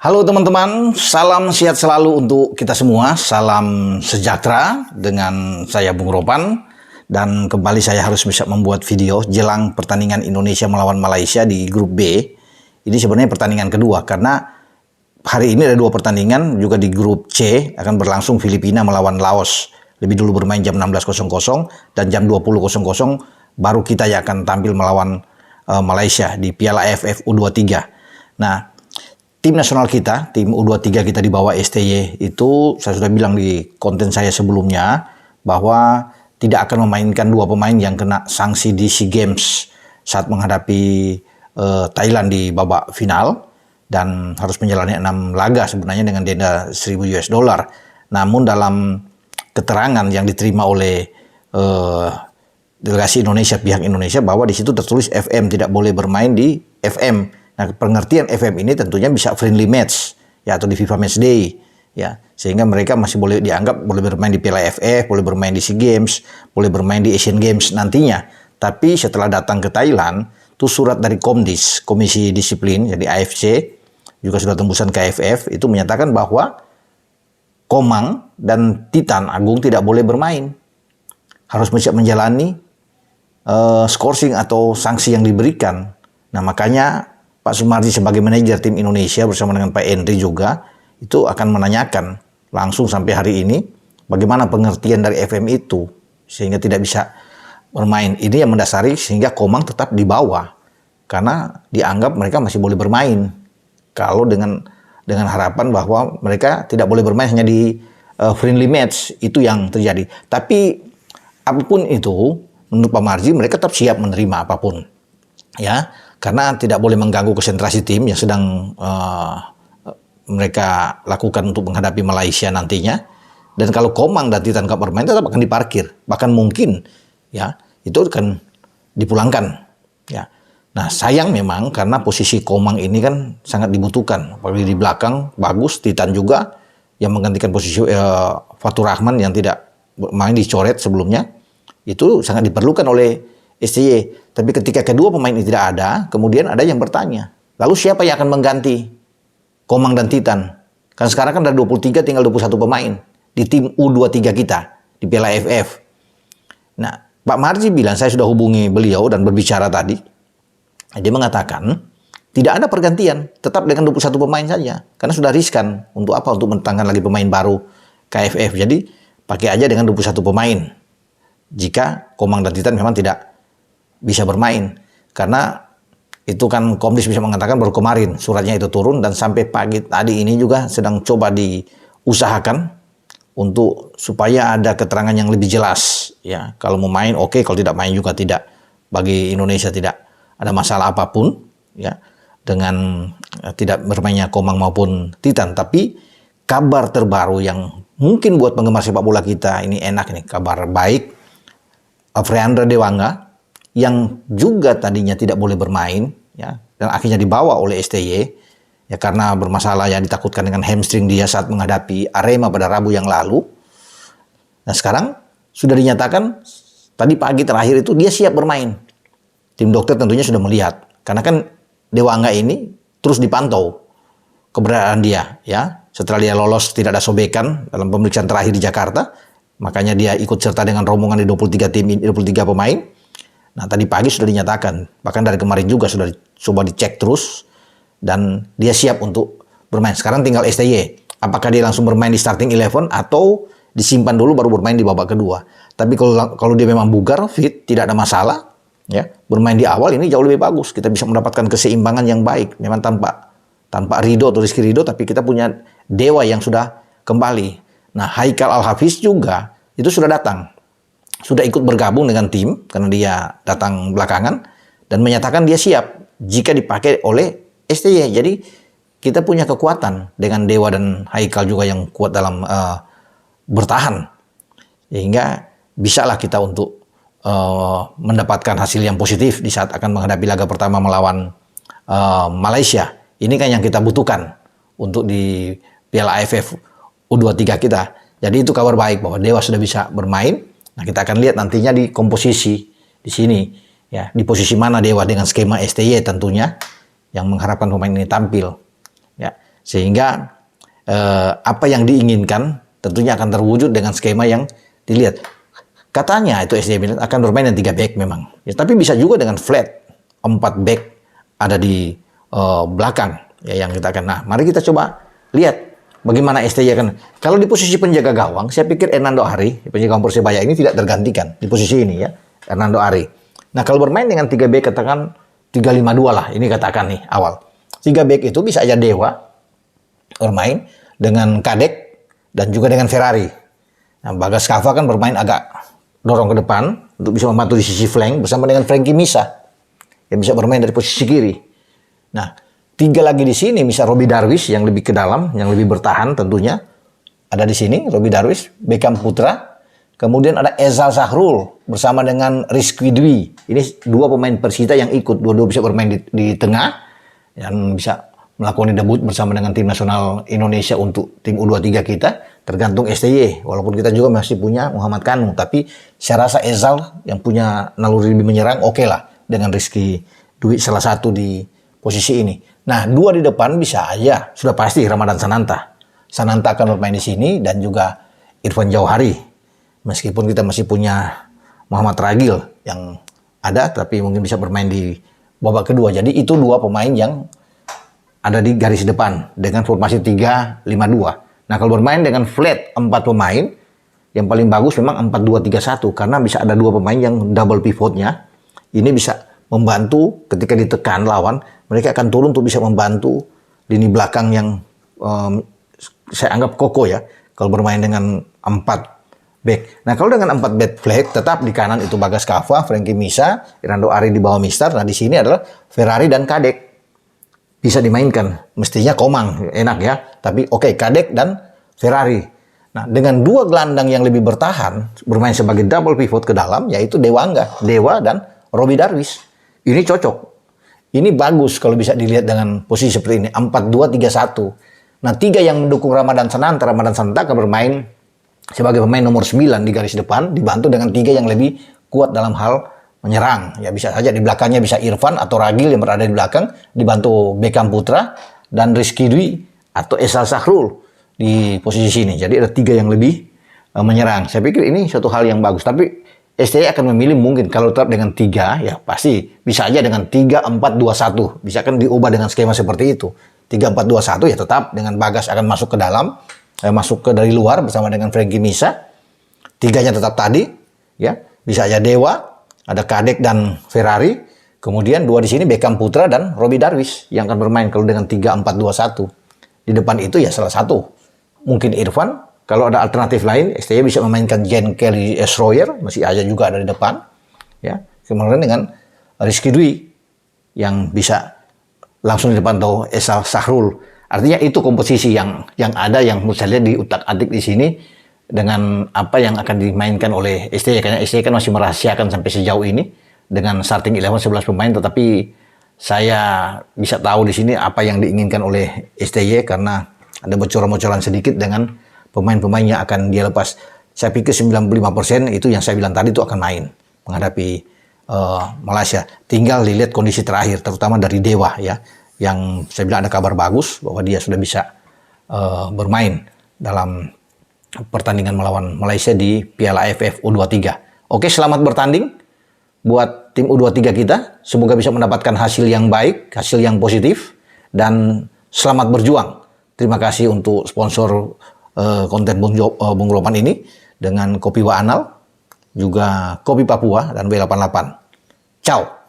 Halo teman-teman, salam sehat selalu untuk kita semua, salam sejahtera dengan saya Bung Ropan. Dan kembali saya harus bisa membuat video jelang pertandingan Indonesia melawan Malaysia di grup B. Ini sebenarnya pertandingan kedua karena hari ini ada dua pertandingan juga di grup C, akan berlangsung Filipina melawan Laos. Lebih dulu bermain jam 16.00 dan jam 20.00 baru kita yang akan tampil melawan Malaysia di Piala AFF U23. Nah, tim nasional kita, tim U23 kita di bawah STY itu saya sudah bilang di konten saya sebelumnya bahwa tidak akan memainkan dua pemain yang kena sanksi di SEA Games saat menghadapi Thailand di babak final dan harus menjalani 6 laga sebenarnya dengan denda $1.000. Namun dalam keterangan yang diterima oleh delegasi Indonesia, pihak Indonesia, bahwa di situ tertulis FM tidak boleh bermain di FM. Nah, pengertian FM ini tentunya bisa friendly match ya atau di FIFA Match Day ya, sehingga mereka masih boleh dianggap boleh bermain di Piala AFF, boleh bermain di SEA Games, boleh bermain di Asian Games nantinya. Tapi setelah datang ke Thailand, tuh surat dari Komdis, Komisi Disiplin jadi AFC, juga sudah tembusan ke AFF, itu menyatakan bahwa Komang dan Titan Agung tidak boleh bermain. Harus menjalani skorsing atau sanksi yang diberikan. Nah, makanya Pak Sumarji sebagai manajer tim Indonesia bersama dengan Pak Endri juga itu akan menanyakan langsung sampai hari ini bagaimana pengertian dari FM itu sehingga tidak bisa bermain. Ini yang mendasari sehingga Komang tetap di bawah karena dianggap mereka masih boleh bermain. Kalau dengan harapan bahwa mereka tidak boleh bermain hanya di friendly match, itu yang terjadi. Tapi apapun itu menurut Pak Marji mereka tetap siap menerima apapun. Ya, karena tidak boleh mengganggu konsentrasi tim yang sedang mereka lakukan untuk menghadapi Malaysia nantinya. Dan kalau Komang dan Titan Cup bermain tetap akan diparkir, bahkan mungkin ya itu akan dipulangkan. Ya, nah sayang memang karena posisi Komang ini kan sangat dibutuhkan, apalagi di belakang bagus. Titan juga yang menggantikan posisi Fatur Rahman yang tidak main dicoret sebelumnya, itu sangat diperlukan oleh STY. Tapi ketika kedua pemain ini tidak ada, kemudian ada yang bertanya, lalu siapa yang akan mengganti Komang dan Titan? Kan sekarang kan ada 23 tinggal 21 pemain di tim U23 kita di Piala AFF. Nah, Pak Marji bilang, saya sudah hubungi beliau dan berbicara tadi. Dia mengatakan tidak ada pergantian, tetap dengan 21 pemain saja. Karena sudah riskan, untuk apa? Untuk mendatangkan lagi pemain baru KFF. Jadi pakai aja dengan 21 pemain. Jika Komang dan Titan memang tidak bisa bermain, karena itu kan Komdis bisa mengatakan baru kemarin suratnya itu turun dan sampai pagi tadi ini juga sedang coba diusahakan untuk supaya ada keterangan yang lebih jelas ya. Kalau mau main oke, kalau tidak main juga tidak. Bagi Indonesia tidak ada masalah apapun ya dengan tidak bermainnya Komang maupun Titan. Tapi kabar terbaru yang mungkin buat penggemar sepak bola kita ini enak nih, kabar baik. Afriandra Dewanga yang juga tadinya tidak boleh bermain ya dan akhirnya dibawa oleh STY ya karena bermasalah ya, ditakutkan dengan hamstring dia saat menghadapi Arema pada Rabu yang lalu. Nah, sekarang sudah dinyatakan tadi pagi terakhir itu dia siap bermain. Tim dokter tentunya sudah melihat karena kan Dewanga ini terus dipantau keberadaan dia ya. Setelah dia lolos tidak ada sobekan dalam pemeriksaan terakhir di Jakarta, makanya dia ikut serta dengan rombongan di 23 tim, 23 pemain. Nah, tadi pagi sudah dinyatakan, bahkan dari kemarin juga sudah coba dicek terus, dan dia siap untuk bermain. Sekarang tinggal STY, apakah dia langsung bermain di starting 11 atau disimpan dulu baru bermain di babak kedua. Tapi kalau dia memang bugar, fit, tidak ada masalah, ya bermain di awal ini jauh lebih bagus. Kita bisa mendapatkan keseimbangan yang baik. Memang tanpa Ridho atau Rizky Ridho, tapi kita punya dewa yang sudah kembali. Nah, Haikal Al-Hafiz juga itu sudah datang. Sudah ikut bergabung dengan tim karena dia datang belakangan dan menyatakan dia siap jika dipakai oleh STY. Jadi kita punya kekuatan dengan Dewa dan Haikal juga yang kuat dalam bertahan. Sehingga bisalah kita untuk mendapatkan hasil yang positif di saat akan menghadapi laga pertama melawan Malaysia. Ini kan yang kita butuhkan untuk di Piala AFF U23 kita. Jadi itu kabar baik bahwa Dewa sudah bisa bermain. Nah, kita akan lihat nantinya di komposisi di sini ya, di posisi mana Dewa dengan skema STY tentunya yang mengharapkan pemain ini tampil. Ya. Sehingga apa yang diinginkan tentunya akan terwujud dengan skema yang dilihat. Katanya itu SDM akan bermain dengan 3 back memang. Ya, tapi bisa juga dengan flat 4 back ada di belakang ya yang kita akan. Nah, mari kita coba lihat bagaimana STY akan. Kalau di posisi penjaga gawang, saya pikir Hernando Ari, penjaga gawang Persebaya ini tidak tergantikan di posisi ini ya, Hernando Ari. Nah, kalau bermain dengan 3 back katakan 3-5-2 lah, ini katakan nih awal. 3 back itu bisa aja Dewa bermain dengan Kadek dan juga dengan Ferrari. Nah, Bagas Kava kan bermain agak dorong ke depan untuk bisa membantu di sisi flank bersama dengan Frankie Misa yang bisa bermain dari posisi kiri. Nah, 3 lagi di sini bisa Robi Darwis yang lebih ke dalam, yang lebih bertahan tentunya. Ada di sini Robi Darwis, Beckham Putra. Kemudian ada Ezal Sahrul bersama dengan Rizky Dwi. Ini 2 pemain Persita yang ikut, dua-dua bisa bermain di tengah dan bisa melakukan debut bersama dengan tim nasional Indonesia untuk tim U23 kita, tergantung STY. Walaupun kita juga masih punya Muhammad Kanu, tapi saya rasa Ezal yang punya naluri lebih menyerang oke lah dengan Rizky Dwi salah satu di posisi ini. Nah, 2 di depan bisa aja, sudah pasti Ramadan Sananta. Sananta akan bermain di sini dan juga Irfan Jauhari. Meskipun kita masih punya Muhammad Ragil yang ada, tapi mungkin bisa bermain di babak kedua. Jadi itu 2 pemain yang ada di garis depan dengan formasi 3-5-2. Nah, kalau bermain dengan flat 4 pemain, yang paling bagus memang 4-2-3-1 karena bisa ada 2 pemain yang double pivotnya. Ini bisa membantu ketika ditekan lawan, mereka akan turun untuk bisa membantu lini belakang yang saya anggap kokoh ya. Kalau bermain dengan 4 back. Nah, kalau dengan 4 back flat, tetap di kanan itu Bagas Kava, Frankie Misa, Hernando Ari di bawah Mister. Nah, di sini adalah Ferrari dan Kadek. Bisa dimainkan. Mestinya Komang, enak ya. Tapi oke, Kadek dan Ferrari. Nah, dengan 2 gelandang yang lebih bertahan, bermain sebagai double pivot ke dalam, yaitu Dewa dan Robi Darwis. Ini cocok. Ini bagus kalau bisa dilihat dengan posisi seperti ini. 4-2-3-1. Nah, 3 yang mendukung Ramadan Sananta akan bermain sebagai pemain nomor 9 di garis depan, dibantu dengan 3 yang lebih kuat dalam hal menyerang. Ya bisa saja di belakangnya bisa Irfan atau Ragil yang berada di belakang, dibantu Beckham Putra dan Rizky Dwi atau Ezal Sahrul di posisi sini. Jadi ada 3 yang lebih menyerang. Saya pikir ini suatu hal yang bagus. Tapi STY akan memilih mungkin kalau tetap dengan 3, ya pasti bisa aja dengan 3-4-2-1. Bisa kan diubah dengan skema seperti itu. 3-4-2-1 ya tetap dengan Bagas akan masuk ke dalam, masuk ke dari luar bersama dengan Frankie Misa. 3-nya tetap tadi, ya bisa aja Dewa, ada Kadek dan Ferrari. Kemudian 2 di sini Beckham Putra dan Robi Darwis yang akan bermain kalau dengan 3-4-2-1. Di depan itu ya salah satu. Mungkin Irfan. Kalau ada alternatif lain, STY bisa memainkan Jen Kelly Schroyer, masih aja juga ada di depan. Ya, kemudian dengan Rizky Dwi yang bisa langsung di depan atau Ezal Sahrul. Artinya itu komposisi yang ada yang menurut saya di utak-atik di sini dengan apa yang akan dimainkan oleh STY. Karena STY kan masih merahasiakan sampai sejauh ini dengan starting 11 11 pemain, tetapi saya bisa tahu di sini apa yang diinginkan oleh STY karena ada bocoran-bocoran sedikit dengan pemain-pemain yang akan dia lepas. Saya pikir 95% itu yang saya bilang tadi itu akan main menghadapi Malaysia. Tinggal dilihat kondisi terakhir, terutama dari Dewa ya, yang saya bilang ada kabar bagus bahwa dia sudah bisa bermain dalam pertandingan melawan Malaysia di Piala AFF U23. Oke, selamat bertanding buat tim U23 kita. Semoga bisa mendapatkan hasil yang baik, hasil yang positif, dan selamat berjuang. Terima kasih untuk sponsor konten Bung Roman ini dengan Kopi Wa Anal, juga Kopi Papua dan B88. Ciao.